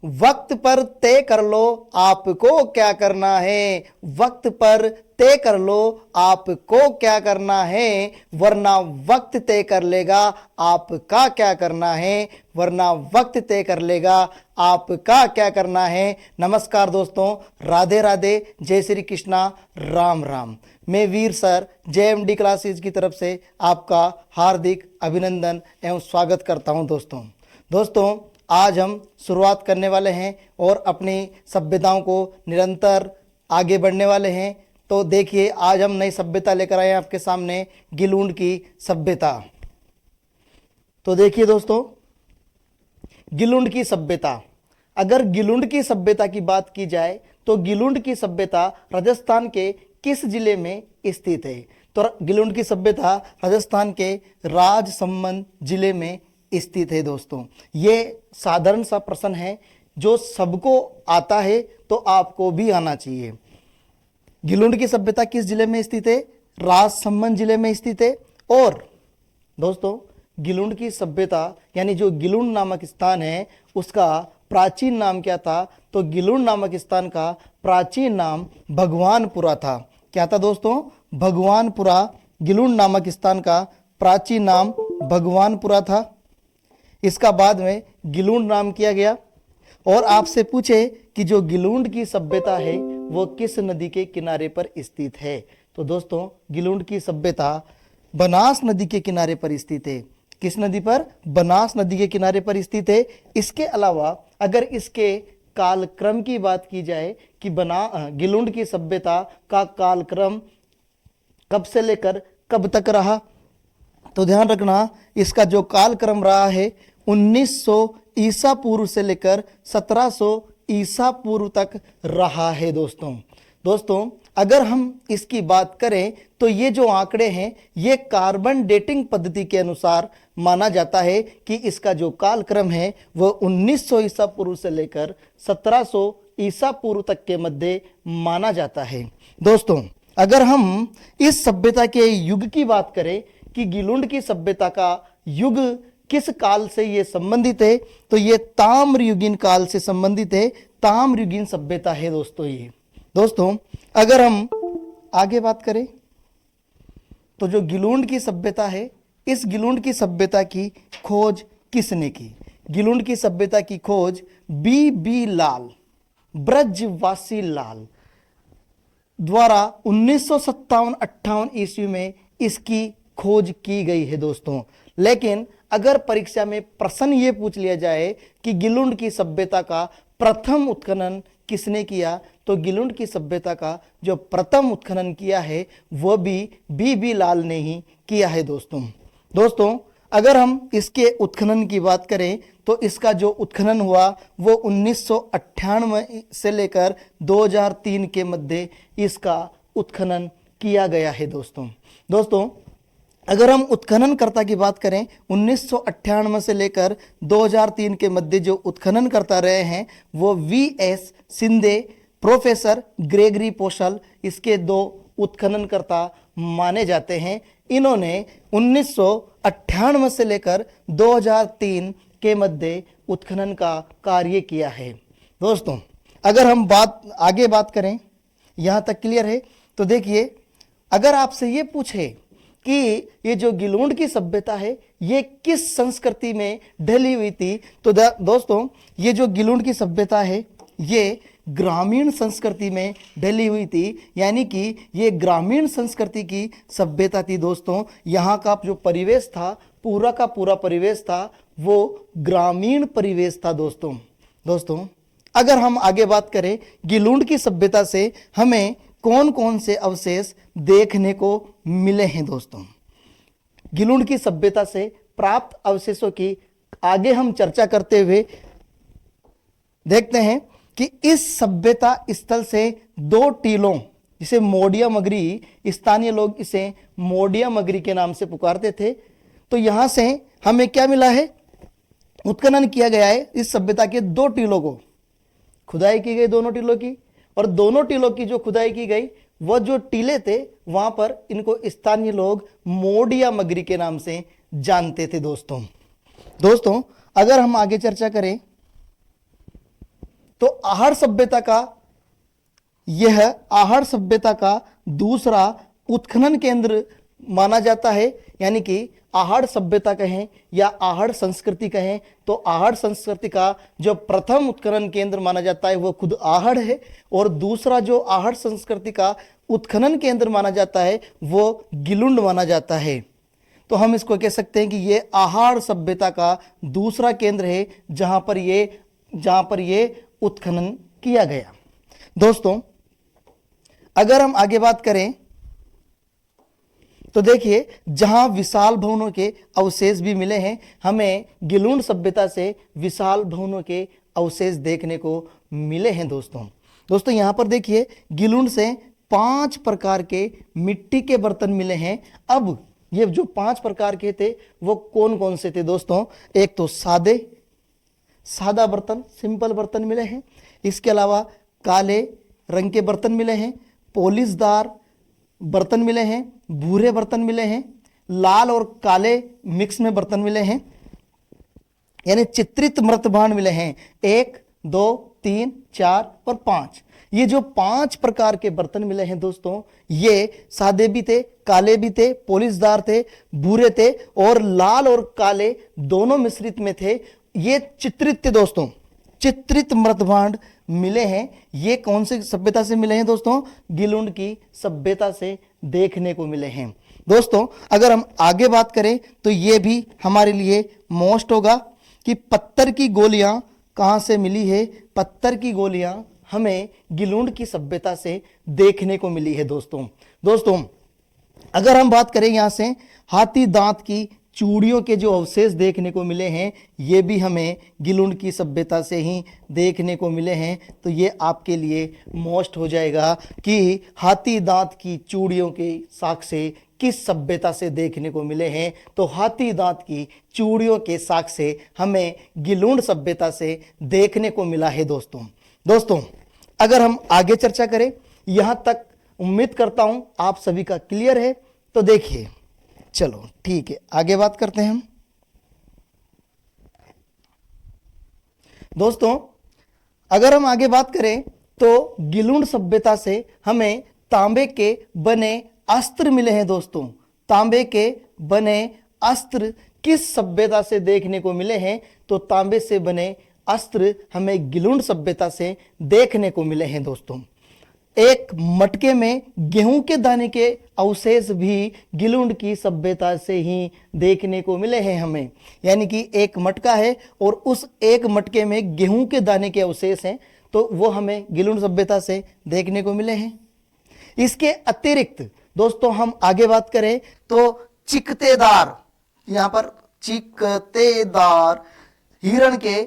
वक्त पर तय कर लो आपको क्या करना है, वक्त पर तय कर लो आपको क्या करना है, वरना वक्त तय कर लेगा आपका क्या करना है, वरना वक्त तय कर लेगा आपका क्या करना है। नमस्कार दोस्तों, राधे राधे, जय श्री कृष्णा, राम राम। मैं वीर सर JMD क्लासेज की तरफ से आपका हार्दिक अभिनंदन एवं स्वागत करता हूं। दोस्तों आज हम शुरुआत करने वाले हैं और अपनी सभ्यताओं को निरंतर आगे बढ़ने वाले हैं। तो देखिए, आज हम नई सभ्यता लेकर आए हैं आपके सामने, गिलुंड की सभ्यता। तो देखिए दोस्तों, गिलुंड की सभ्यता, अगर गिलुंड की सभ्यता की बात की जाए तो गिलुंड की सभ्यता राजस्थान के किस जिले में स्थित है? तो गिलुंड की सभ्यता राजस्थान के राजसमंद जिले में स्थित है। दोस्तों ये साधारण सा प्रश्न है जो सबको आता है, तो आपको भी आना चाहिए। गिलुंड की सभ्यता किस जिले में स्थित है? राजसमंद जिले में स्थित है। और दोस्तों गिलुंड की सभ्यता यानी जो गिलुंड नामक स्थान है उसका प्राचीन नाम क्या था? तो गिलुंड नामक स्थान का प्राचीन नाम भगवानपुरा था। क्या था दोस्तों? भगवानपुरा। गिलुंड नामक स्थान का प्राचीन नाम भगवानपुरा था। इसका बाद में गिलुंड नाम किया गया। और आपसे पूछे कि जो गिलुंड की सभ्यता है वो किस नदी के किनारे पर स्थित है? तो दोस्तों गिलुंड की सभ्यता बनास नदी के किनारे पर स्थित है। किस नदी पर? बनास नदी के किनारे पर स्थित है। इसके अलावा अगर इसके कालक्रम की बात की जाए कि गिलुंड की सभ्यता का कालक्रम कब से लेकर कब तक रहा, तो ध्यान रखना इसका जो कालक्रम रहा है 1900 ईसा पूर्व से लेकर 1700 ईसा पूर्व तक रहा है। दोस्तों अगर हम इसकी बात करें तो ये जो आंकड़े हैं ये कार्बन डेटिंग पद्धति के अनुसार माना जाता है कि इसका जो कालक्रम है वह 1900 ईसा पूर्व से लेकर 1700 ईसा पूर्व तक के मध्य माना जाता है। दोस्तों अगर हम इस सभ्यता के युग की बात करें कि गिलुंड की सभ्यता का युग किस काल से ये संबंधित है, तो ये ताम्रयुगीन काल से संबंधित है। ताम्रयुगीन सभ्यता है दोस्तों अगर हम आगे बात करें तो जो गिलुंड की सभ्यता है, इस गिलुंड की सभ्यता की खोज किसने की? गिलुंड की सभ्यता की खोज बी लाल, ब्रजवासी लाल द्वारा 1957-58 ईस्वी में इसकी खोज की गई है। दोस्तों लेकिन अगर परीक्षा में प्रश्न ये पूछ लिया जाए कि गिलुंड की सभ्यता का प्रथम उत्खनन किसने किया, तो गिलुंड की सभ्यता का जो प्रथम उत्खनन किया है वह भी बी लाल ने ही किया है। दोस्तों अगर हम इसके उत्खनन की बात करें तो इसका जो उत्खनन हुआ वो 1998 से लेकर 2003 के मध्य इसका उत्खनन किया गया है। दोस्तों अगर हम उत्खननकर्ता की बात करें 1998 से लेकर 2003 के मध्य जो उत्खनन करता रहे हैं वो VS शिंदे, प्रोफेसर ग्रेगरी पोशल इसके दो उत्खननकर्ता माने जाते हैं। इन्होंने 1998 से लेकर 2003 के मध्य उत्खनन का कार्य किया है। दोस्तों अगर हम आगे बात करें, यहाँ तक क्लियर है? तो देखिए, अगर आपसे ये पूछे कि ये जो गिलुंड की सभ्यता है ये किस संस्कृति में ढली हुई थी, तो दोस्तों ये जो गिलुंड की सभ्यता है ये ग्रामीण संस्कृति में ढली हुई थी, यानी कि ये ग्रामीण संस्कृति की सभ्यता थी। दोस्तों यहाँ का जो परिवेश था, पूरा का पूरा परिवेश था वो ग्रामीण परिवेश था। दोस्तों अगर हम आगे बात करें गिलुंड की सभ्यता से हमें कौन कौन से अवशेष देखने को मिले हैं? दोस्तों गिलुंड की सभ्यता से प्राप्त अवशेषों की आगे हम चर्चा करते हुए देखते हैं कि इस सभ्यता स्थल से दो टीलों, जिसे मोडिया मगरी, स्थानीय लोग इसे मोडिया मगरी के नाम से पुकारते थे, तो यहां से हमें क्या मिला है? उत्खनन किया गया है इस सभ्यता के दो टीलों को, खुदाई की गई दोनों टीलों की, और दोनों टीलों की जो खुदाई की गई वह जो टीले थे वहां पर इनको स्थानीय लोग मोडिया मगरी के नाम से जानते थे। दोस्तों अगर हम आगे चर्चा करें तो आहड़ सभ्यता का यह आहड़ सभ्यता का दूसरा उत्खनन केंद्र माना जाता है। यानी कि आहड़ सभ्यता कहें या आहड़ संस्कृति कहें तो आहड़ संस्कृति का जो प्रथम उत्खनन केंद्र माना जाता है वो खुद आहड़ है, और दूसरा जो आहड़ संस्कृति का उत्खनन केंद्र माना जाता है वो गिलुंड माना जाता है। तो हम इसको कह सकते हैं कि ये आहड़ सभ्यता का दूसरा केंद्र है जहां पर ये उत्खनन किया गया। दोस्तों, अगर हम आगे बात करें तो देखिए, जहां विशाल भवनों के अवशेष भी मिले हैं, हमें गिलुंड सभ्यता से विशाल भवनों के अवशेष देखने को मिले हैं। दोस्तों यहां पर देखिए, गिलुंड से 5 प्रकार के मिट्टी के बर्तन मिले हैं। अब ये जो 5 प्रकार के थे वो कौन कौन से थे दोस्तों? एक तो सादा बर्तन, सिंपल बर्तन मिले हैं। इसके अलावा काले रंग के बर्तन मिले हैं, पॉलिशदार बर्तन मिले हैं, भूरे बर्तन मिले हैं, लाल और काले मिक्स में बर्तन मिले हैं, यानी चित्रित मृतभांड मिले हैं। 1, 2, 3, 4 और 5। ये जो 5 प्रकार के बर्तन मिले हैं दोस्तों, ये सादे भी थे, काले भी थे, पॉलिशदार थे, भूरे थे और लाल और काले दोनों मिश्रित में थे। ये चित्रित थे दोस्तों, चित्रित मृतभांड मिले हैं। ये कौन सी सभ्यता से मिले हैं दोस्तों? गिलुंड की सभ्यता से देखने को मिले हैं। दोस्तों, अगर हम आगे बात करें तो ये भी हमारे लिए मोस्ट होगा कि पत्थर की गोलियां कहां से मिली है। पत्थर की गोलियां हमें गिलुंड की सभ्यता से देखने को मिली है। दोस्तों अगर हम बात करें यहां से हाथी दांत की चूड़ियों के जो अवशेष देखने को मिले हैं, ये भी हमें गिलुंड की सभ्यता से ही देखने को मिले हैं। तो ये आपके लिए मोस्ट हो जाएगा कि हाथी दांत की चूड़ियों के साक्ष्य किस सभ्यता से देखने को मिले हैं। तो हाथी दांत की चूड़ियों के साक्ष्य हमें गिलुंड सभ्यता से देखने को मिला है। दोस्तों अगर हम आगे चर्चा करें, यहां तक उम्मीद करता हूं आप सभी का क्लियर है। तो देखिए, चलो ठीक है, आगे बात करते हैं हम। दोस्तों अगर हम आगे बात करें तो गिलुंड सभ्यता से हमें तांबे के बने अस्त्र मिले हैं। दोस्तों तांबे के बने अस्त्र किस सभ्यता से देखने को मिले हैं? तो तांबे से बने अस्त्र हमें गिलुंड सभ्यता से देखने को मिले हैं। दोस्तों एक मटके में गेहूं के दाने के अवशेष भी गिलुंड की सभ्यता से ही देखने को मिले हैं हमें। यानी कि एक मटका है और उस एक मटके में गेहूं के दाने के अवशेष हैं, तो वो हमें गिलुंड सभ्यता से देखने को मिले हैं। इसके अतिरिक्त दोस्तों हम आगे बात करें तो चिकतेदार, यहां पर चिकतेदार हिरण के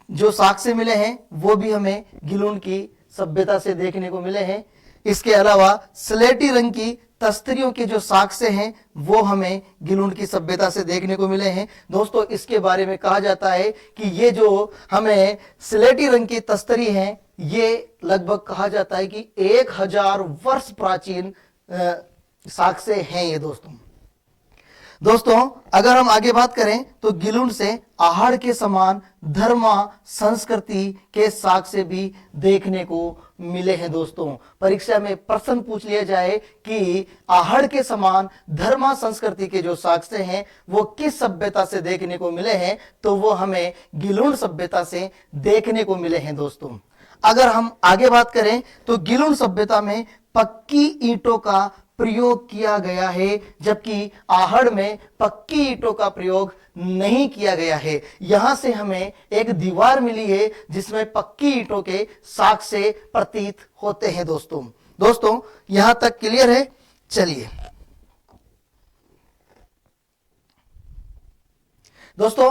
जो साक्ष्य मिले हैं वो भी हमें गिलुंड की सभ्यता से देखने को मिले हैं। इसके अलावा स्लेटी रंग की तस्तरियों के जो साक्ष्य हैं वो हमें गिलुंड की सभ्यता से देखने को मिले हैं। दोस्तों इसके बारे में कहा जाता है कि ये जो हमें स्लेटी रंग की तस्तरी हैं, ये लगभग कहा जाता है कि 1000 वर्ष प्राचीन साक्ष्य हैं ये। दोस्तों अगर हम आगे बात करें तो गिलुंड से आहड़ के समान धर्मा संस्कृति के साक्ष्य भी देखने को मिले हैं। दोस्तों परीक्षा में प्रश्न पूछ लिया जाए कि आहड़ के समान धर्मा संस्कृति के जो साक्ष्य हैं वो किस सभ्यता से देखने को मिले हैं, तो वो हमें गिलुंड सभ्यता से देखने को मिले हैं। दोस्तों अगर हम आगे बात करें तो गिलुंड सभ्यता में पक्की ईंटों का प्रयोग किया गया है, जबकि आहड़ में पक्की ईंटों का प्रयोग नहीं किया गया है। यहां से हमें एक दीवार मिली है जिसमें पक्की ईंटों के साक्ष्य प्रतीत होते हैं। दोस्तों यहां तक क्लियर है? चलिए दोस्तों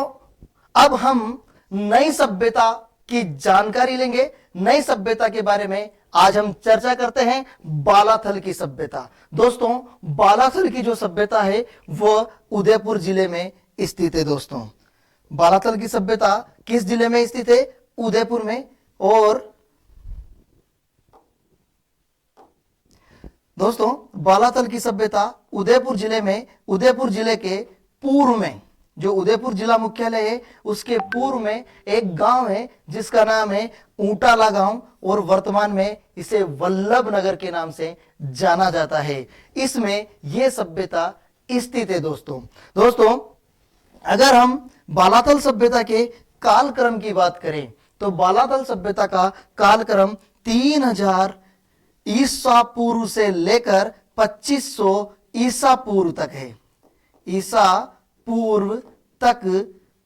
अब हम नई सभ्यता की जानकारी लेंगे। नई सभ्यता के बारे में आज हम चर्चा करते हैं, बालाथल की सभ्यता। दोस्तों बालाथल की जो सभ्यता है वो उदयपुर जिले में स्थित है। दोस्तों बालाथल की सभ्यता किस जिले में स्थित है? उदयपुर में। और दोस्तों बालाथल की सभ्यता उदयपुर जिले में, उदयपुर जिले के पूर्व में जो उदयपुर जिला मुख्यालय है उसके पूर्व में एक गांव है जिसका नाम है ऊंटाला गांव, और वर्तमान में इसे वल्लभ नगर के नाम से जाना जाता है। इसमें यह सभ्यता स्थित है दोस्तों अगर हम बालातल सभ्यता के कालक्रम की बात करें तो बालातल सभ्यता का कालक्रम 3000 ईसा पूर्व से लेकर 2500 ईसा पूर्व तक है। ईसा पूर्व तक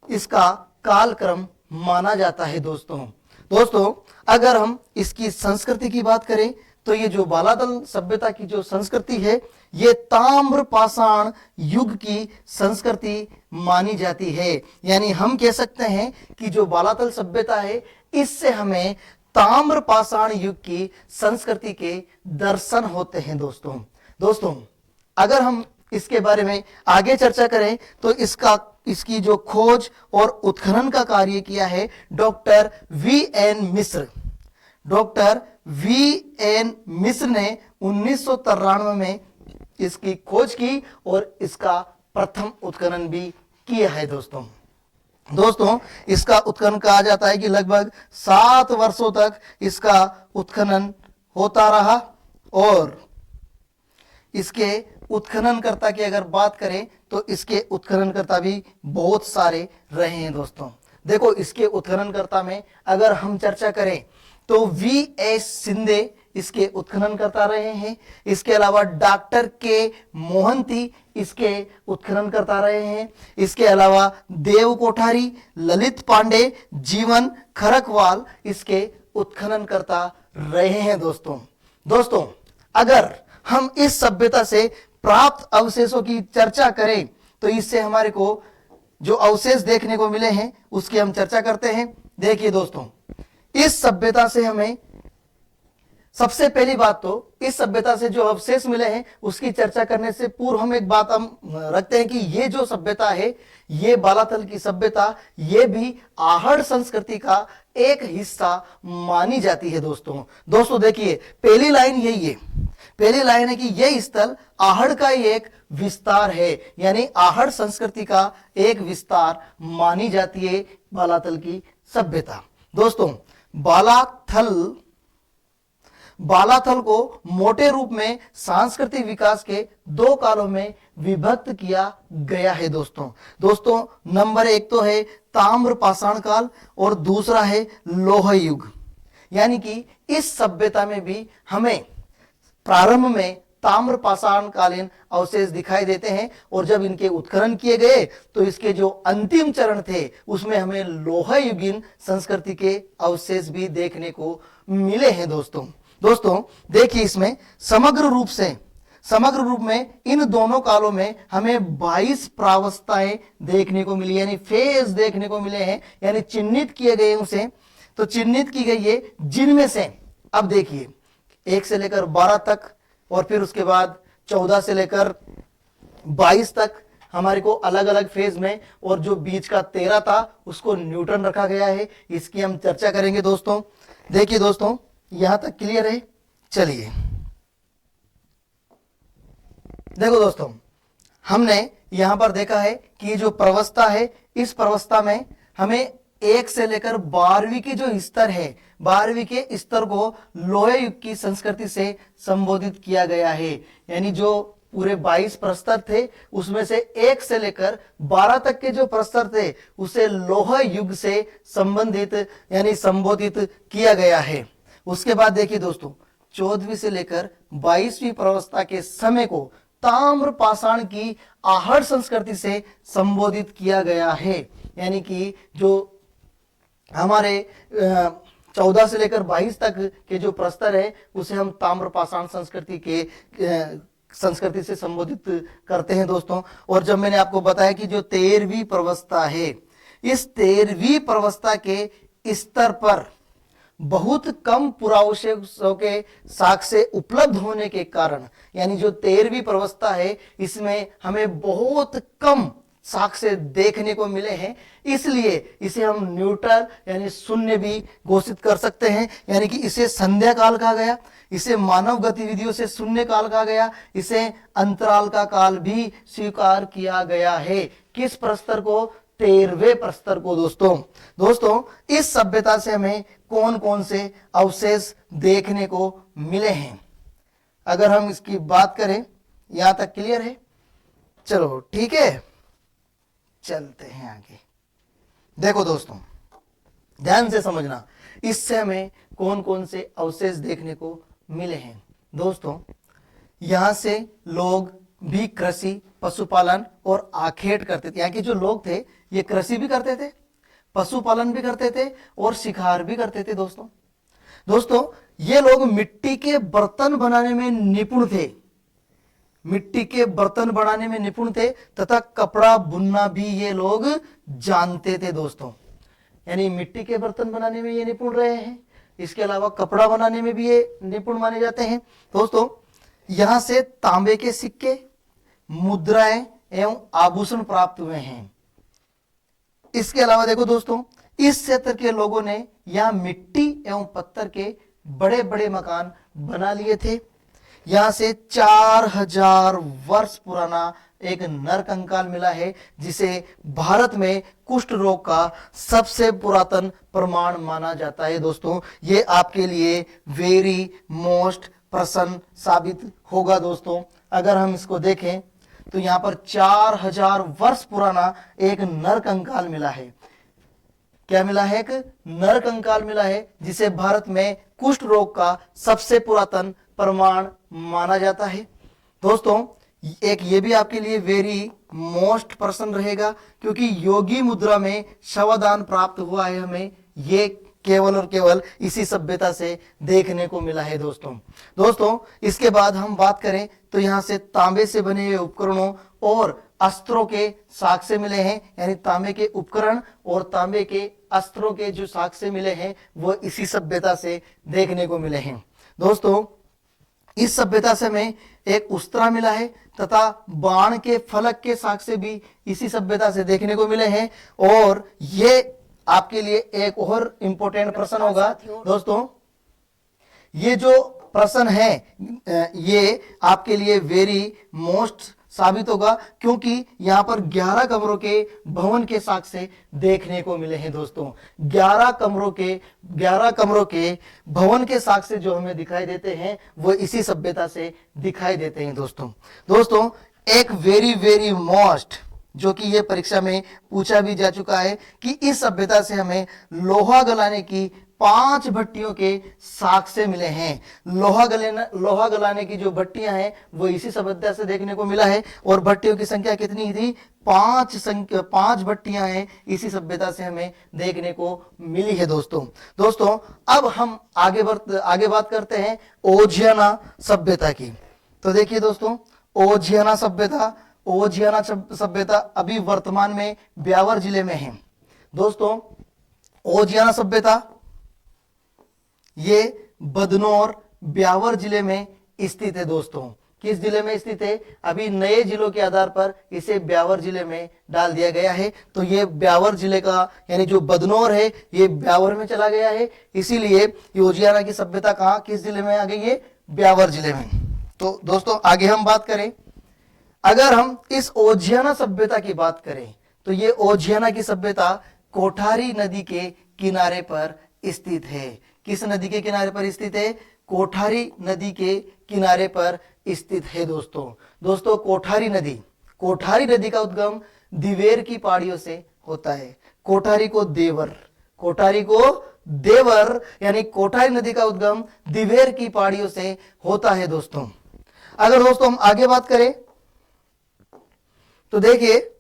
इसका कालक्रम माना जाता है दोस्तों अगर हम इसकी संस्कृति की बात करें तो ये जो बालातल सभ्यता की जो संस्कृति है ये ताम्र पाषाण युग की संस्कृति मानी जाती है। यानी हम कह सकते हैं कि जो बालातल सभ्यता है इससे हमें ताम्र पाषाण युग की संस्कृति के दर्शन होते हैं दोस्तों अगर हम इसके बारे में आगे चर्चा करें तो इसकी जो खोज और उत्खनन का कार्य किया है डॉक्टर वी.एन. मिश्र ने 1993 में इसकी खोज की और इसका प्रथम उत्खनन भी किया है दोस्तों इसका उत्खनन कहा जाता है कि लगभग 7 वर्षों तक इसका उत्खनन होता रहा, और इसके उत्खननकर्ता की अगर बात करें तो इसके उत्खननकर्ता भी बहुत सारे रहे हैं दोस्तों। देखो इसके उत्खननकर्ता में अगर हम चर्चा करें तो V.S. शिंदे इसके उत्खननकर्ता रहे हैं। इसके अलावा डॉक्टर के मोहंती इसके उत्खननकर्ता रहे हैं। इसके अलावा देव कोठारी, ललित पांडे, जीवन खरकवाल इसके उत्खननकर्ता रहे हैं दोस्तों अगर हम इस सभ्यता से प्राप्त अवशेषों की चर्चा करें तो इससे हमारे को जो अवशेष देखने को मिले हैं उसकी हम चर्चा करते हैं। देखिए दोस्तों इस सभ्यता से हमें सबसे पहली बात तो इस सभ्यता से जो अवशेष मिले हैं उसकी चर्चा करने से पूर्व हम एक बात हम रखते हैं कि ये जो सभ्यता है ये बालातल की सभ्यता ये भी आहड़ संस्कृति का एक हिस्सा मानी जाती है दोस्तों देखिए पहली लाइन यही है, पहली लाइन है कि यह स्थल आहड़ का ही एक विस्तार है, यानी आहड़ संस्कृति का एक विस्तार मानी जाती है बालातल की सभ्यता। दोस्तों बालाथल को मोटे रूप में सांस्कृतिक विकास के 2 कालों में विभक्त किया गया है दोस्तों नंबर 1 तो है ताम्र पाषाण काल और दूसरा है लोह युग। यानी कि इस सभ्यता में भी हमें प्रारंभ में ताम्र पाषाण कालीन अवशेष दिखाई देते हैं, और जब इनके उत्खनन किए गए तो इसके जो अंतिम चरण थे उसमें हमें लोह युगीन संस्कृति के अवशेष भी देखने को मिले हैं दोस्तों देखिए इसमें समग्र रूप में इन दोनों कालों में हमें 22 प्रावस्थाएं देखने को मिली, यानी फेज देखने को मिले हैं, यानी चिन्हित किए गए उसे तो चिन्हित की गई है, जिनमें से अब देखिए 1 से लेकर 12 तक और फिर उसके बाद 14 से लेकर 22 तक हमारे को अलग अलग फेज में, और जो बीच का 13 था उसको न्यूट्रन रखा गया है। इसकी हम चर्चा करेंगे दोस्तों। देखिए दोस्तों यहां तक क्लियर है। चलिए देखो दोस्तों हमने यहां पर देखा है कि जो प्रवस्था है इस प्रवस्था में हमें 1 से लेकर 12वीं के जो स्तर है 12वीं के स्तर को लोह युग की संस्कृति से संबोधित किया गया है। यानी जो पूरे 22 प्रस्तर थे उसमें से 1 से लेकर 12 तक के जो प्रस्तर थे उसे लोह युग से संबंधित यानी संबोधित किया गया है। उसके बाद देखिए दोस्तों 14वीं से लेकर 22वीं प्रवस्था के समय को ताम्र पाषाण की आहड़ संस्कृति से संबोधित किया गया है। यानी कि जो हमारे 14 से लेकर 22 तक के जो प्रस्तर है उसे हम ताम्र पाषाण संस्कृति से संबोधित करते हैं दोस्तों। और जब मैंने आपको बताया कि जो 13वीं प्रवस्था है इस 13वीं प्रवस्था के स्तर पर बहुत कम पुरावशेषों के साक्ष्य उपलब्ध होने के कारण, यानी जो 13वीं प्रवस्था है इसमें हमें बहुत कम साक्ष्य देखने को मिले हैं, इसलिए इसे हम न्यूट्रल यानी शून्य भी घोषित कर सकते हैं। यानी कि इसे संध्या काल कहा गया, इसे मानव गतिविधियों से शून्य काल कहा गया, इसे अंतराल का काल भी स्वीकार किया गया है। किस प्रस्तर को? 13वें प्रस्तर को दोस्तों इस सभ्यता से हमें कौन कौन से अवशेष देखने को मिले हैं? अगर हम इसकी बात करें, यहां तक क्लियर है? चलो ठीक है, चलते हैं आगे। देखो दोस्तों, ध्यान से समझना, इससे हमें कौन कौन से अवशेष देखने को मिले हैं। दोस्तों यहां से लोग भी कृषि, पशुपालन और आखेट करते थे। यहाँ के जो लोग थे ये कृषि भी करते थे, पशुपालन भी करते थे और शिकार भी करते थे। दोस्तों ये लोग मिट्टी के बर्तन बनाने में निपुण थे, मिट्टी के बर्तन बनाने में निपुण थे तथा कपड़ा बुनना भी ये लोग जानते थे। दोस्तों यानी मिट्टी के बर्तन बनाने में ये निपुण रहे हैं, इसके अलावा कपड़ा बनाने में भी ये निपुण माने जाते हैं। दोस्तों यहां से तांबे के सिक्के, मुद्राएं एवं आभूषण प्राप्त हुए हैं। इसके अलावा देखो दोस्तों, इस क्षेत्र के लोगों ने यहां मिट्टी एवं पत्थर के बड़े बड़े मकान बना लिए थे। यहां से 4000 वर्ष पुराना एक नरकंकाल मिला है, जिसे भारत में कुष्ठ रोग का सबसे पुरातन प्रमाण माना जाता है। दोस्तों ये आपके लिए वेरी मोस्ट प्रसन्न साबित होगा। दोस्तों अगर हम इसको देखें तो यहां पर 4000 वर्ष पुराना एक नरकंकाल मिला है। क्या मिला है? एक नरकंकाल मिला है, जिसे भारत में कुष्ठ रोग का सबसे पुरातन प्रमाण माना जाता है। दोस्तों एक ये भी आपके लिए वेरी मोस्ट पर्सन रहेगा, क्योंकि योगी मुद्रा में शवदान प्राप्त हुआ है हमें, ये केवल और केवल इसी सभ्यता से देखने को मिला है। दोस्तों इसके बाद हम बात करें तो यहां से तांबे से बने हुए उपकरणों और अस्त्रों के साक्ष्य मिले हैं, यानी तांबे के उपकरण और तांबे के अस्त्रों के जो साक्ष्य मिले हैं वो इसी सभ्यता से देखने को मिले हैं। दोस्तों इस सभ्यता से हमें एक उस्तरा मिला है तथा बाण के फलक के साक्ष्य भी इसी सभ्यता से देखने को मिले हैं। और ये आपके लिए एक और इंपॉर्टेंट प्रश्न होगा। दोस्तों ये जो प्रश्न है ये आपके लिए वेरी मोस्ट साबित होगा, क्योंकि यहां पर 11 कमरों के भवन के साक्ष्य देखने को मिले हैं। दोस्तों 11 कमरों के भवन के साक्ष्य जो हमें दिखाई देते हैं वो इसी सभ्यता से दिखाई देते हैं। दोस्तों एक वेरी मोस्ट जो कि ये परीक्षा में पूछा भी जा चुका है कि इस सभ्यता से हमें लोहा गलाने की 5 भट्टियों के साक्ष्य मिले हैं। लोहा गलाने की जो भट्टियां हैं वो इसी सभ्यता से देखने को मिला है। और भट्टियों की संख्या कितनी थी? 5 भट्टियां हैं, इसी सभ्यता से हमें देखने को मिली है। दोस्तों अब हम आगे बात करते हैं ओजियाना सभ्यता की। तो देखिए दोस्तों, ओजियाना सभ्यता अभी वर्तमान में ब्यावर जिले में है। दोस्तों ओजियाना सभ्यता ये बदनौर ब्यावर जिले में स्थित है। दोस्तों किस जिले में स्थित है? अभी नए जिलों के आधार पर इसे ब्यावर जिले में डाल दिया गया है। तो ये ब्यावर जिले का यानी जो बदनौर है ये ब्यावर में चला गया है, इसीलिए ओजियाना की सभ्यता कहाँ किस जिले में आ गई है? ब्यावर जिले में। तो दोस्तों आगे हम बात करें, अगर हम इस ओजियाना सभ्यता की बात करें तो ये ओजियाना की सभ्यता कोठारी नदी के किनारे पर स्थित है। किस नदी के किनारे पर स्थित है? कोठारी नदी के किनारे पर स्थित है। दोस्तों कोठारी नदी का उद्गम दिवेर की पहाड़ियों से होता है। कोठारी को देवर यानी कोठारी नदी का उद्गम दिवेर की पहाड़ियों से होता है। दोस्तों अगर हम आगे बात करें तो देखिए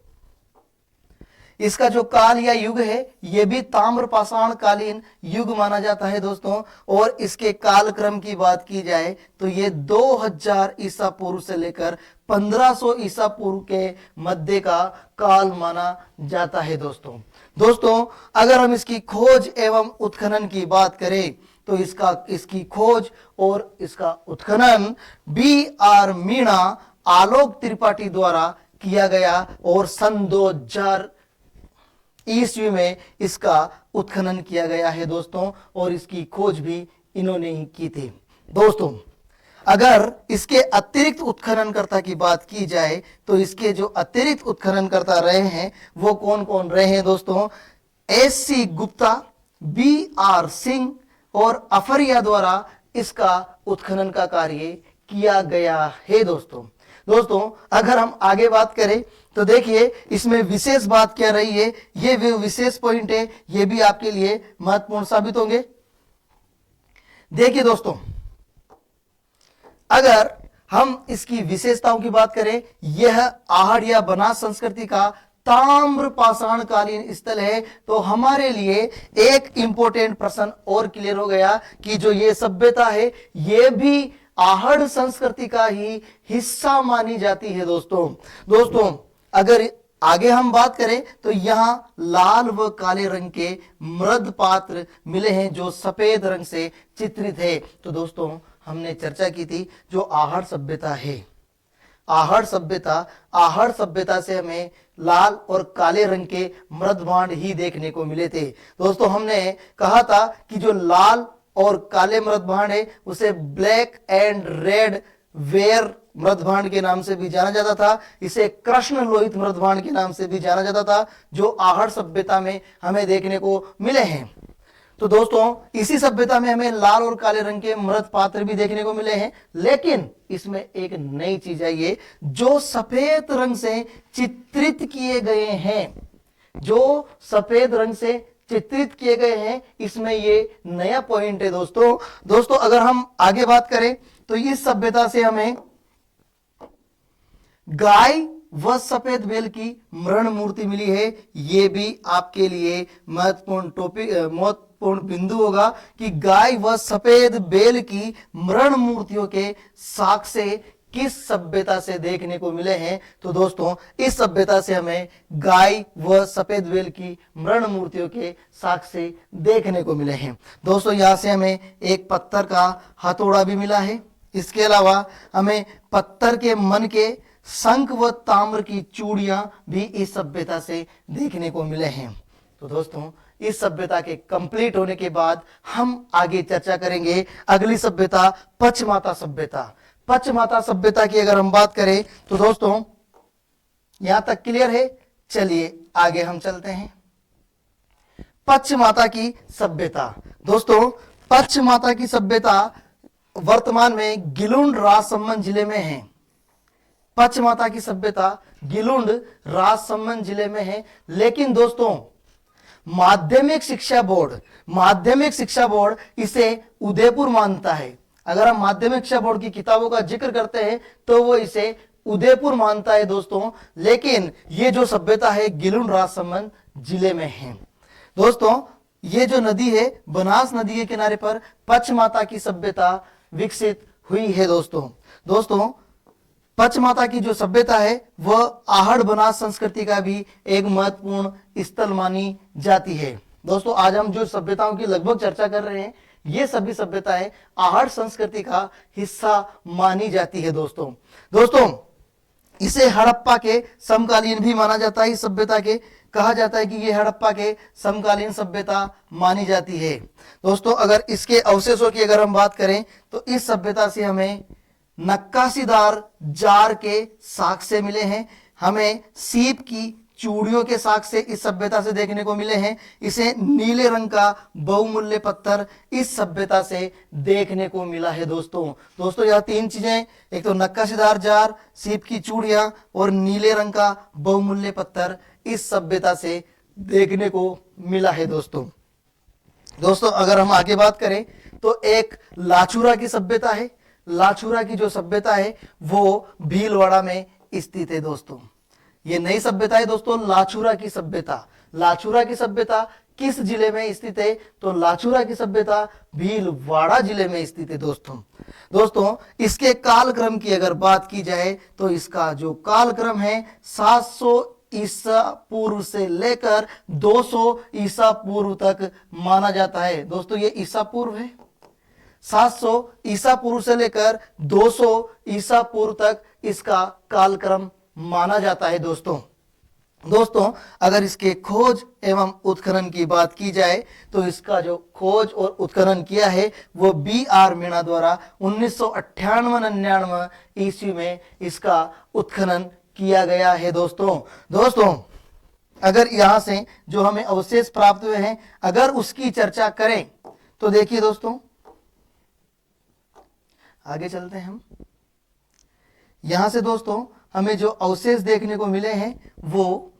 इसका जो काल या युग है यह भी ताम्रपाषाण कालीन युग माना जाता है। दोस्तों और इसके कालक्रम की बात की जाए तो ये 2000 ईसा पूर्व से लेकर 1500 ईसा पूर्व के मध्य का काल माना जाता है। दोस्तों अगर हम इसकी खोज एवं उत्खनन की बात करें तो इसकी खोज और इसका उत्खनन B.R. मीणा, आलोक त्रिपाठी द्वारा किया गया और सन 2000 ईस्वी में इसका उत्खनन किया गया है। दोस्तों और इसकी खोज भी इन्होंने ही की थी। दोस्तों अगर इसके अतिरिक्त उत्खननकर्ता की बात की जाए तो इसके जो अतिरिक्त उत्खननकर्ता रहे हैं वो कौन कौन रहे हैं दोस्तों? एस.सी. गुप्ता, बी.आर. सिंह और अफरिया द्वारा इसका उत्खनन का कार्य किया गया है दोस्तों अगर हम आगे बात करें तो देखिए इसमें विशेष बात क्या रही है, ये विशेष पॉइंट है, ये भी आपके लिए महत्वपूर्ण साबित होंगे। देखिए दोस्तों, अगर हम इसकी विशेषताओं की बात करें, यह आहड़ या बनास संस्कृति का ताम्र पाषाण कालीन स्थल है। तो हमारे लिए एक इंपॉर्टेंट प्रश्न और क्लियर हो गया कि जो ये सभ्यता है ये भी आहड़ संस्कृति का ही हिस्सा मानी जाती है दोस्तों अगर आगे हम बात करें तो यहां लाल व काले रंग के मृद पात्र मिले हैं जो सफेद रंग से चित्रित है। तो दोस्तों हमने चर्चा की थी जो आहड़ सभ्यता है, आहड़ सभ्यता से हमें लाल और काले रंग के मृद भांड ही देखने को मिले थे। दोस्तों हमने कहा था कि जो लाल और काले मृद भांड है उसे ब्लैक एंड रेड वेयर मृद भांड के नाम से भी जाना जाता था, इसे कृष्ण लोहित मृद भांड के नाम से भी जाना जाता था, जो आहड़ सभ्यता में हमें देखने को मिले हैं। तो दोस्तों इसी सभ्यता में हमें लाल और काले रंग के मृद पात्र भी देखने को मिले हैं, लेकिन इसमें एक नई चीज आई है जो सफेद रंग से चित्रित किए गए हैं, जो सफेद रंग से चित्रित किए गए हैं, इसमें ये नया पॉइंट है दोस्तों अगर हम आगे बात करें तो इस सभ्यता से हमें गाय व सफेद बेल की मृण मूर्ति मिली है। यह भी आपके लिए महत्वपूर्ण बिंदु होगा कि गाय व सफेद बेल की मृण मूर्तियों के साक्ष्य किस सभ्यता से देखने को मिले हैं। तो दोस्तों इस सभ्यता से हमें गाय व सफेद बेल की मृण मूर्तियों के साक्ष्य देखने को मिले हैं। दोस्तों यहां से हमें एक पत्थर का हथौड़ा भी मिला है, इसके अलावा हमें पत्थर के मन के शंख व ताम्र की चूड़ियां भी इस सभ्यता से देखने को मिले हैं। तो दोस्तों इस सभ्यता के कंप्लीट होने के बाद हम आगे चर्चा करेंगे अगली सभ्यता पचमाता सभ्यता। पचमाता सभ्यता की अगर हम बात करें तो दोस्तों यहां तक क्लियर है, चलिए आगे हम चलते हैं। पचमाता की सभ्यता, दोस्तों पचमाता की सभ्यता वर्तमान में गिलुंड राजसमंद जिले में है। पचमाता की सभ्यता गिलुंड राजसमंद जिले में है, लेकिन दोस्तों माध्यमिक शिक्षा बोर्ड इसे उदयपुर मानता है। अगर हम माध्यमिक शिक्षा बोर्ड की किताबों का जिक्र करते हैं तो वो इसे उदयपुर मानता है दोस्तों, लेकिन ये जो सभ्यता है गिलुंड राजसमंद जिले में है। दोस्तों ये जो नदी है बनास नदी के किनारे पर पचमाता की सभ्यता विकसित हुई है दोस्तों पचमाता की जो सभ्यता है वह आहड़ बनास संस्कृति का भी एक महत्वपूर्ण स्थल मानी जाती है। दोस्तों आज हम जो सभ्यताओं की लगभग चर्चा कर रहे हैं ये सभी सभ्यताएं आहड़ संस्कृति का हिस्सा मानी जाती है दोस्तों इसे हड़प्पा के समकालीन भी माना जाता है। इस सभ्यता के कहा जाता है कि ये हड़प्पा के समकालीन सभ्यता मानी जाती है। दोस्तों अगर इसके अवशेषों की अगर हम बात करें तो इस सभ्यता से हमें नक्काशीदार जार के साक्ष्य मिले हैं, हमें सीप की चूड़ियों के साक्ष्य इस सभ्यता से देखने को मिले हैं, इसे नीले रंग का बहुमूल्य पत्थर इस सभ्यता से देखने को मिला है दोस्तों यहाँ तीन चीजें, एक तो नक्काशीदार जार, सीप की चूड़ियां और नीले रंग का बहुमूल्य पत्थर इस सभ्यता से देखने को मिला है दोस्तों अगर हम आगे बात करें तो एक लाछुरा की सभ्यता है। लाछुरा की जो सभ्यता है वो भीलवाड़ा में स्थित है दोस्तों। ये नई सभ्यता है दोस्तों लाछुरा की सभ्यता। लाछुरा की सभ्यता किस जिले में स्थित है तो लाछुरा की सभ्यता भीलवाड़ा जिले में स्थित है दोस्तों इसके कालक्रम की अगर बात की जाए तो इसका जो कालक्रम है 700 ईसा पूर्व से लेकर 200 ईसा पूर्व तक माना जाता है। दोस्तों ये ईसा पूर्व है, 700 ईसा पूर्व से लेकर 200 ईसा पूर्व तक इसका कालक्रम माना जाता है दोस्तों। दोस्तों अगर इसके खोज एवं उत्खनन की बात की जाए तो इसका जो खोज और उत्खनन किया है वो B.R. मीणा द्वारा 1998-99 ईस्वी में इसका उत्खनन किया गया है। दोस्तों अगर यहां से जो हमें अवशेष प्राप्त हुए हैं अगर उसकी चर्चा करें तो देखिए दोस्तों, आगे चलते हैं हम। यहां से दोस्तों हमें जो अवशेष देखने को मिले हैं वो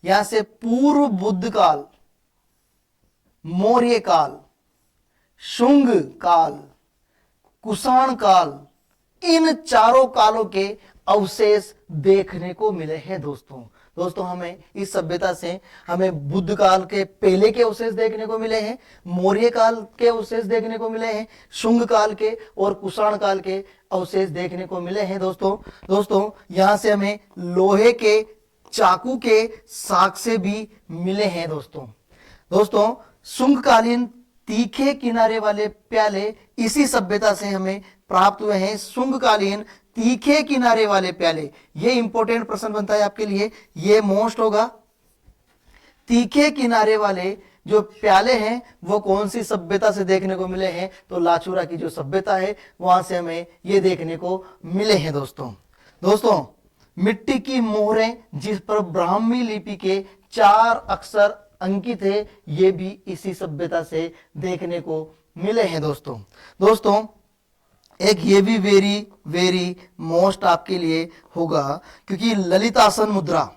यहां से पूर्व बुद्ध काल, मौर्य काल, शुंग काल, कुषाण काल, इन चारों कालों के अवशेष देखने को मिले हैं। दोस्तों हमें इस सभ्यता से हमें बुद्ध काल के पहले के अवशेष देखने को मिले हैं, मौर्य काल के अवशेष देखने को मिले हैं, शुंग काल के और कुषाण काल के अवशेष देखने को मिले हैं। दोस्तों यहां से हमें लोहे के चाकू के साक्ष्य भी मिले हैं। दोस्तों शुंगकालीन तीखे किनारे वाले प्याले इसी सभ्यता से हमें प्राप्त हुए हैं। शुंगकालीन तीखे किनारे वाले प्याले, ये इंपॉर्टेंट प्रश्न बनता है आपके लिए, ये मोस्ट होगा। तीखे किनारे वाले जो प्याले हैं वो कौन सी सभ्यता से देखने को मिले हैं? तो लाचुरा की जो सभ्यता है वहां से हमें ये देखने को मिले हैं। दोस्तों मिट्टी की मोहरें जिस पर ब्राह्मी लिपि के 4 अक्षर अंकित है, ये भी इसी सभ्यता से देखने को मिले हैं। दोस्तों एक ये भी वेरी मोस्ट आपके लिए होगा, क्योंकि ललितासन मुद्रा,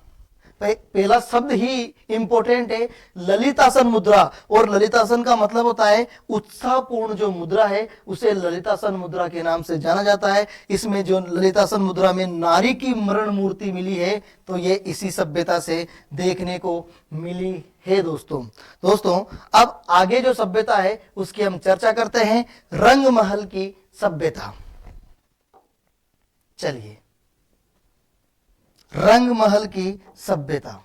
पहला शब्द ही इंपॉर्टेंट है, ललितासन मुद्रा। और ललितासन का मतलब होता है उत्साहपूर्ण जो मुद्रा है उसे ललितासन मुद्रा के नाम से जाना जाता है। इसमें जो ललितासन मुद्रा में नारी की मरण मूर्ति मिली है तो ये इसी सभ्यता से देखने को मिली है। दोस्तों अब आगे जो सभ्यता है उसकी हम चर्चा करते हैं, रंगमहल की सभ्यता। चलिए, रंगमहल की सभ्यता।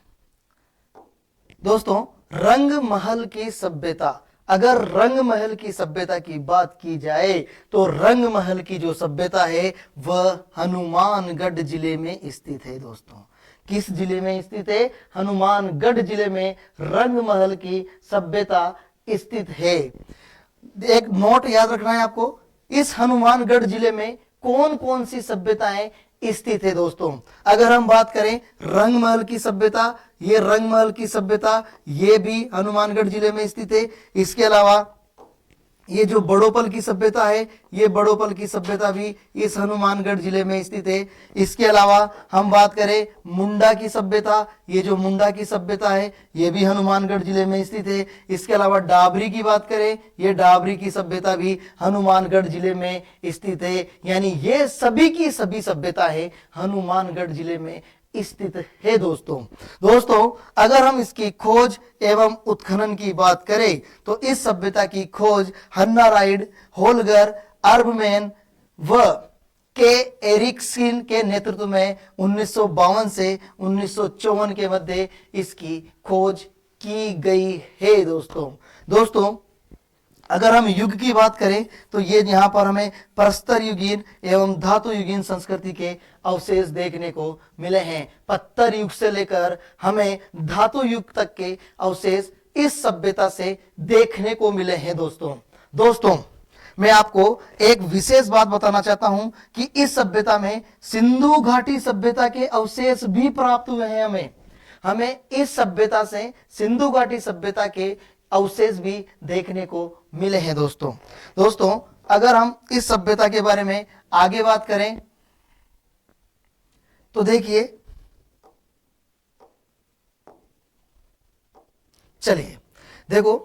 दोस्तों रंगमहल की सभ्यता, अगर रंगमहल की सभ्यता की बात की जाए तो रंगमहल की जो सभ्यता है वह हनुमानगढ़ जिले में स्थित है। दोस्तों किस जिले में स्थित है? हनुमानगढ़ जिले में रंगमहल की सभ्यता स्थित है। एक नोट याद रखना है आपको, इस हनुमानगढ़ जिले में कौन कौन सी सभ्यताएं स्थित है। दोस्तों अगर हम बात करें रंगमहल की सभ्यता, ये रंगमहल की सभ्यता ये भी हनुमानगढ़ जिले में स्थित है। इसके अलावा ये जो बड़ोपल की सभ्यता है, ये बड़ोपल की सभ्यता भी इस हनुमानगढ़ जिले में स्थित है। इसके अलावा हम बात करें मुंडा की सभ्यता, ये जो मुंडा की सभ्यता है ये भी हनुमानगढ़ जिले में स्थित है। इसके अलावा डाबरी की बात करें, ये डाबरी की सभ्यता भी हनुमानगढ़ जिले में स्थित है। यानी ये सभी की सभी सभ्यता है हनुमानगढ़ जिले में स्थित है। दोस्तों अगर हम इसकी खोज एवं उत्खनन की बात करें तो इस सभ्यता की खोज हन्ना राइड, होलगर, अर्बमैन व के एरिक्सन के नेतृत्व में 1952 से 1954 के मध्य इसकी खोज की गई है। दोस्तों अगर हम युग की बात करें तो ये यहाँ पर हमें प्रस्तर युगीन एवं धातु युगीन संस्कृति के अवशेष देखने को मिले हैं। पत्थर युग से लेकर हमें धातु युग तक के अवशेष इस सभ्यता से देखने को मिले हैं। दोस्तों मैं आपको एक विशेष बात बताना चाहता हूं कि इस सभ्यता में सिंधु घाटी सभ्यता के अवशेष भी प्राप्त हुए हैं। हमें इस सभ्यता से सिंधु घाटी सभ्यता के अवशेष भी देखने को मिले हैं। दोस्तों अगर हम इस सभ्यता के बारे में आगे बात करें तो देखिए, चलिए देखो,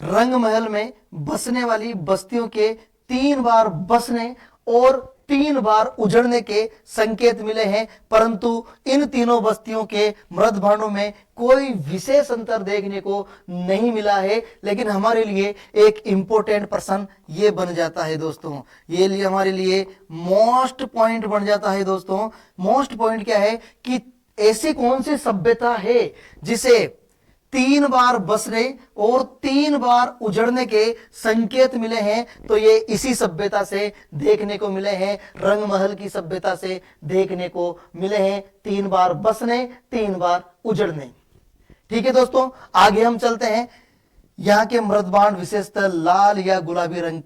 रंगमहल में बसने वाली बस्तियों के 3 बार बसने और 3 बार उजड़ने के संकेत मिले हैं, परंतु इन तीनों बस्तियों के मृत भांडों में कोई विशेष अंतर देखने को नहीं मिला है। लेकिन हमारे लिए एक इंपॉर्टेंट प्रश्न ये बन जाता है दोस्तों, ये हमारे लिए मोस्ट पॉइंट बन जाता है। मोस्ट पॉइंट क्या है कि ऐसी कौन सी सभ्यता है जिसे 3 बार बसने और 3 बार उजड़ने के संकेत मिले हैं, तो ये इसी सभ्यता से देखने को मिले हैं, रंगमहल की सभ्यता से देखने को मिले हैं। 3 बार बसने, 3 बार उजड़ने। ठीक है दोस्तों, आगे हम चलते हैं। यहाँ के मृदबांड विशेषतः लाल या गुलाबी रंग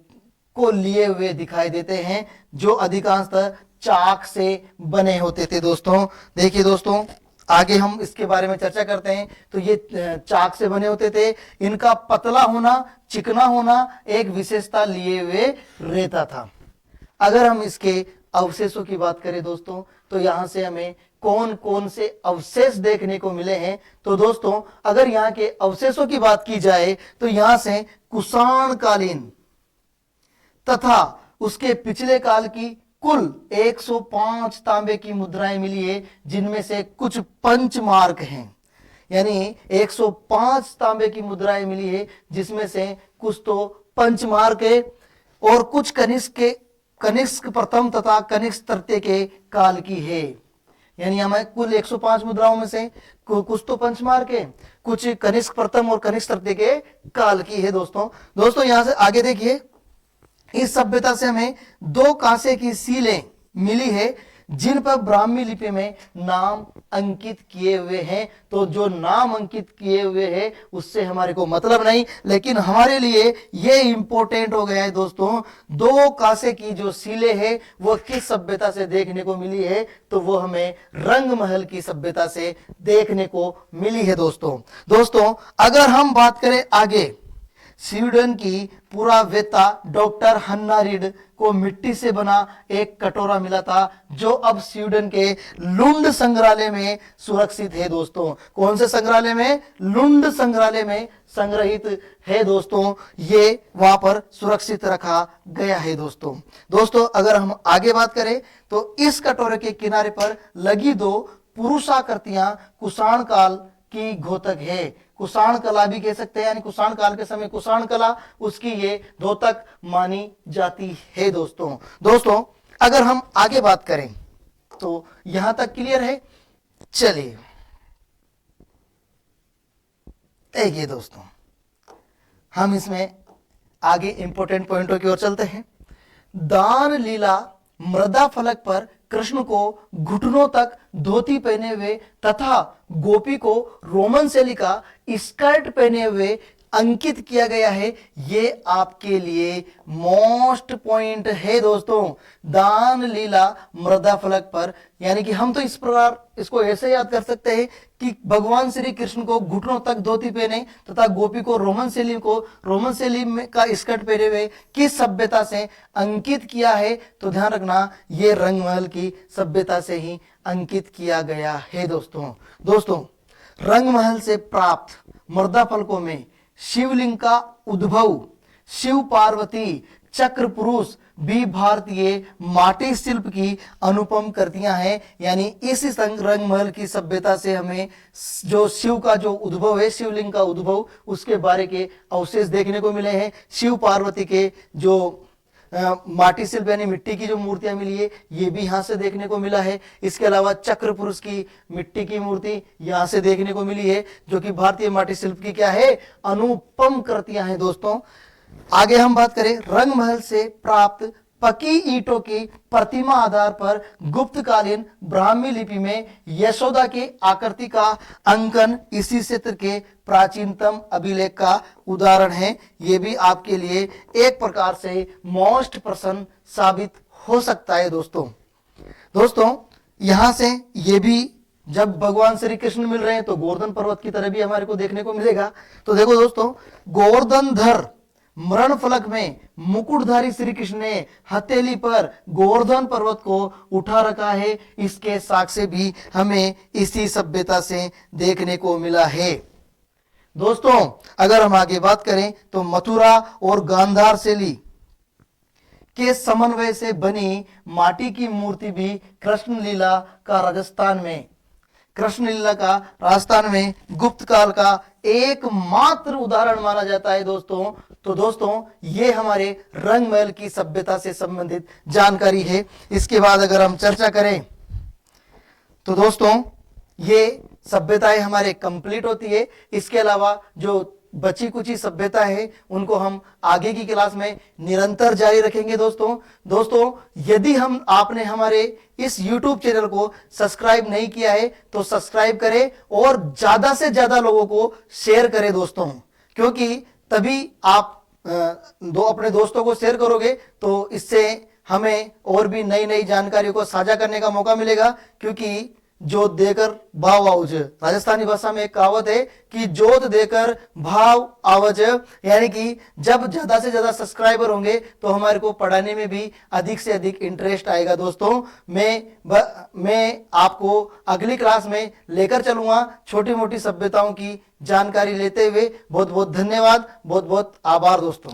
को लिए हुए दिखाई देते हैं, जो अधिकांशतः चाक से बने होते थे। दोस्तों देखिए दोस्तों, आगे हम इसके बारे में चर्चा करते हैं। तो ये चाक से बने होते थे, इनका पतला होना, चिकना होना एक विशेषता लिए हुए रहता था। अगर हम इसके अवशेषों की बात करें दोस्तों, तो यहां से हमें कौन कौन से अवशेष देखने को मिले हैं। तो दोस्तों अगर यहाँ के अवशेषों की बात की जाए तो यहां से कुषाणकालीन तथा उसके पिछले काल की कुल 105 तांबे की मुद्राएं मिली है, जिनमें से कुछ पंचमार्क हैं। यानी 105 तांबे की मुद्राएं मिली है, जिसमें से कुछ तो पंचमार्क है और कुछ कनिष्क प्रथम तथा कनिष्क तृतीय के काल की है। यानी हमें कुल 105 मुद्राओं में से कुछ तो पंचमार्क है, कुछ कनिष्क प्रथम और कनिष्क तृतीय के काल की है। दोस्तों यहां से आगे देखिए, इस सभ्यता से हमें 2 कांसे की सीलें मिली है, जिन पर ब्राह्मी लिपि में नाम अंकित किए हुए हैं। तो जो नाम अंकित किए हुए हैं उससे हमारे को मतलब नहीं, लेकिन हमारे लिए ये इंपॉर्टेंट हो गया है दोस्तों, 2 कांसे की जो सीलें हैं वो किस सभ्यता से देखने को मिली है, तो वो हमें रंगमहल की सभ्यता से देखने को मिली है। दोस्तों अगर हम बात करें आगे, स्वीडन की पुरावेत्ता डॉक्टर हन्ना रीड को मिट्टी से बना एक कटोरा मिला था, जो अब स्वीडन के लुंड संग्रहालय में सुरक्षित है। दोस्तों कौन से संग्रहालय में? लुंड संग्रहालय में संग्रहित है। दोस्तों ये वहां पर सुरक्षित रखा गया है। दोस्तों अगर हम आगे बात करें तो इस कटोरे के किनारे पर लगी 2 पुरुषाकृतियां कुषाण काल की घोतक है। कुषाण कला भी कह सकते हैं, यानी कुषाण काल के समय कुषाण कला उसकी ये द्योतक मानी जाती है। दोस्तों अगर हम आगे बात करें तो यहां तक क्लियर है। चलिए देखिए दोस्तों, हम इसमें आगे इंपॉर्टेंट पॉइंटों की ओर चलते हैं। दान लीला मृदा फलक पर कृष्ण को घुटनों तक धोती पहने हुए तथा गोपी को रोमन शैली का स्कर्ट पहने हुए अंकित किया गया है। ये आपके लिए मोस्ट पॉइंट है दोस्तों। दान लीला मृदा फलक पर, यानी कि हम तो इस प्रकार इसको ऐसे याद कर सकते हैं कि भगवान श्री कृष्ण को घुटनों तक धोती पहने तथा गोपी को रोमन शैली में का स्कर्ट पहने हुए किस सभ्यता से अंकित किया है, तो ध्यान रखना ये रंगमहल की सभ्यता से ही अंकित किया गया है। दोस्तों रंगमहल से प्राप्त मृदा फलकों में शिवलिंग का उद्भव, शिव पार्वती, चक्र पुरुष भी भारतीय माटी शिल्प की अनुपम कृतियां हैं। यानी इस रंगमहल की सभ्यता से हमें जो शिव का जो उद्भव है, शिवलिंग का उद्भव, उसके बारे के अवशेष देखने को मिले हैं। शिव पार्वती के जो माटी शिल्प यानी मिट्टी की जो मूर्तियां मिली है, ये भी यहां से देखने को मिला है। इसके अलावा चक्र पुरुष की मिट्टी की मूर्ति यहां से देखने को मिली है, जो कि भारतीय माटी शिल्प की क्या है? अनुपम कृतियां हैं। दोस्तों आगे हम बात करें, रंगमहल से प्राप्त पकी ईंटों की प्रतिमा आधार पर गुप्तकालीन ब्राह्मी लिपि में यशोदा की आकृति का अंकन इसी क्षेत्र के प्राचीनतम अभिलेख का उदाहरण है। यह भी आपके लिए एक प्रकार से मोस्ट प्रश्न साबित हो सकता है। दोस्तों यहां से ये भी जब भगवान श्री कृष्ण मिल रहे हैं तो गोवर्धन पर्वत की तरह भी हमारे को देखने को मिलेगा। तो देखो दोस्तों, गोवर्धनधर मरण फलक में मुकुटधारी श्री कृष्ण ने हथेली पर गोवर्धन पर्वत को उठा रखा है। इसके साक्ष्य भी हमें इसी सभ्यता से देखने को मिला है। दोस्तों अगर हम आगे बात करें तो मथुरा और गांधार शैली के समन्वय से बनी माटी की मूर्ति भी कृष्ण लीला का राजस्थान में गुप्त काल का एकमात्र उदाहरण माना जाता है। दोस्तों ये हमारे रंगमहल की सभ्यता से संबंधित जानकारी है। इसके बाद अगर हम चर्चा करें तो दोस्तों ये सभ्यताएं हमारे कंप्लीट होती है। इसके अलावा जो बची कुची सभ्यता है उनको हम आगे की क्लास में निरंतर जारी रखेंगे। दोस्तों यदि आपने हमारे इस YouTube चैनल को सब्सक्राइब नहीं किया है तो सब्सक्राइब करें और ज्यादा से ज्यादा लोगों को शेयर करें दोस्तों, क्योंकि तभी आप अपने दोस्तों को शेयर करोगे तो इससे हमें और भी नई नई जानकारियों को साझा करने का मौका मिलेगा। क्योंकि जो देकर भाव आवज, राजस्थानी भाषा में एक कहावत है कि जोत देकर भाव आवज, यानी कि जब ज्यादा से ज्यादा सब्सक्राइबर होंगे तो हमारे को पढ़ाने में भी अधिक से अधिक इंटरेस्ट आएगा। दोस्तों मैं आपको अगली क्लास में लेकर चलूंगा छोटी मोटी सभ्यताओं की जानकारी लेते हुए। बहुत बहुत धन्यवाद, बहुत बहुत आभार दोस्तों।